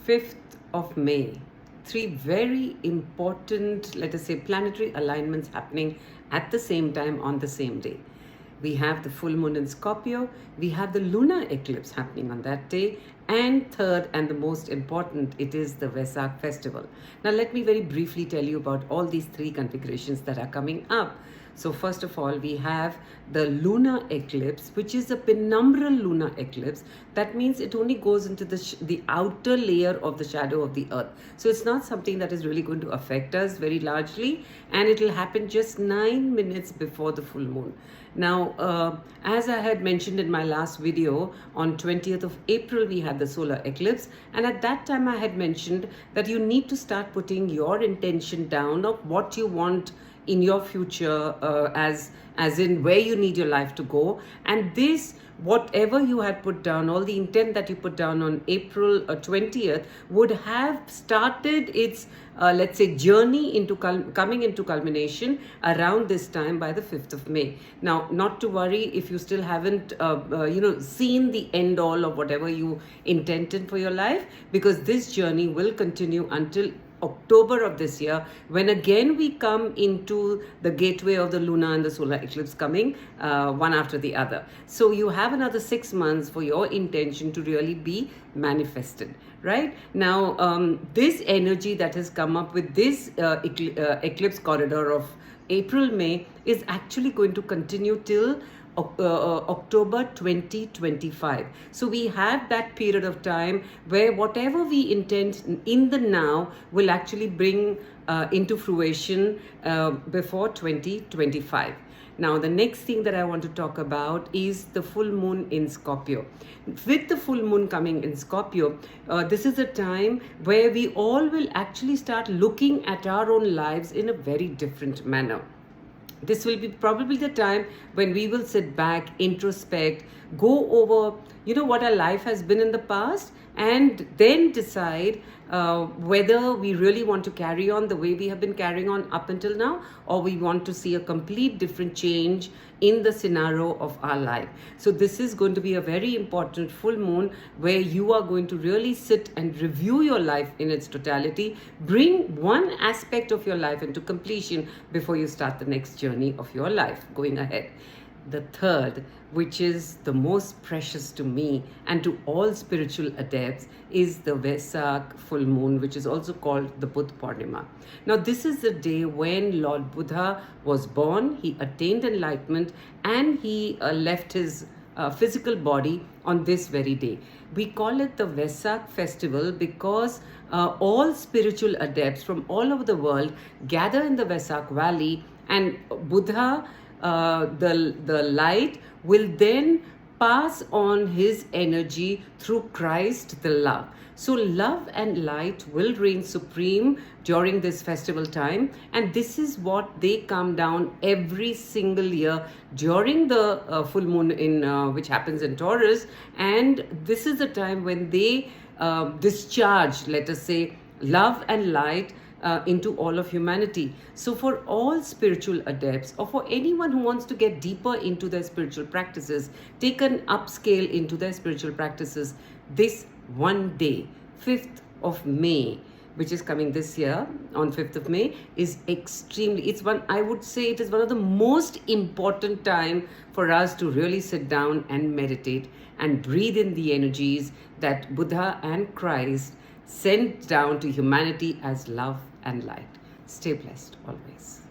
5th of May, three very important, let us say, planetary alignments happening at the same time on the same day. We have the full moon in Scorpio, we have the lunar eclipse happening on that day, and third and the most important, it is the Vesak festival. Now let me very briefly tell you about all these three configurations that are coming up. So first of all, we have the lunar eclipse, which is a penumbral lunar eclipse. That means it only goes into the outer layer of the shadow of the earth. So it's not something that is really going to affect us very largely, and it will happen just 9 minutes before the full moon. Now, as I had mentioned in my last video, on 20th of April, we had the solar eclipse. And at that time, I had mentioned that you need to start putting your intention down of what you want in your future, as in where you need your life to go. And this, whatever you had put down, all the intent that you put down on April 20th would have started its let's say journey into coming into culmination around this time by the 5th of May. Now, not to worry if you still haven't seen the end all of whatever you intended for your life, because this journey will continue until October of this year, when again we come into the gateway of the lunar and the solar eclipse coming one after the other. So you have another 6 months for your intention to really be manifested. Right now, this energy that has come up with this eclipse corridor of April-May is actually going to continue till October 2025. So we have that period of time where whatever we intend in the now will actually bring into fruition before 2025. Now, the next thing that I want to talk about is the full moon in Scorpio. With the full moon coming in Scorpio, this is a time where we all will actually start looking at our own lives in a very different manner. This will be probably the time when we will sit back, introspect, go over, what our life has been in the past, and then decide whether we really want to carry on the way we have been carrying on up until now, or we want to see a complete different change in the scenario of our life. So this is going to be a very important full moon where you are going to really sit and review your life in its totality, bring one aspect of your life into completion before you start the next journey of your life going ahead. The third, which is the most precious to me and to all spiritual adepts, is the Vesak full moon, which is also called the Buddha Purnima. Now, this is the day when Lord Buddha was born, he attained enlightenment, and he left his physical body on this very day. We call it the Vesak festival because all spiritual adepts from all over the world gather in the Vesak valley, and Buddha, the light, will then pass on his energy through Christ, the love. So love and light will reign supreme during this festival time, and this is what they come down every single year during the full moon in which happens in Taurus. And this is the time when they discharge, let us say, love and light into all of humanity. So for all spiritual adepts, or for anyone who wants to get deeper into their spiritual practices, take an upscale into their spiritual practices, this one day, 5th of May, which is coming this year on 5th of May, is I would say it is one of the most important time for us to really sit down and meditate and breathe in the energies that Buddha and Christ sent down to humanity as love and light. Stay blessed always.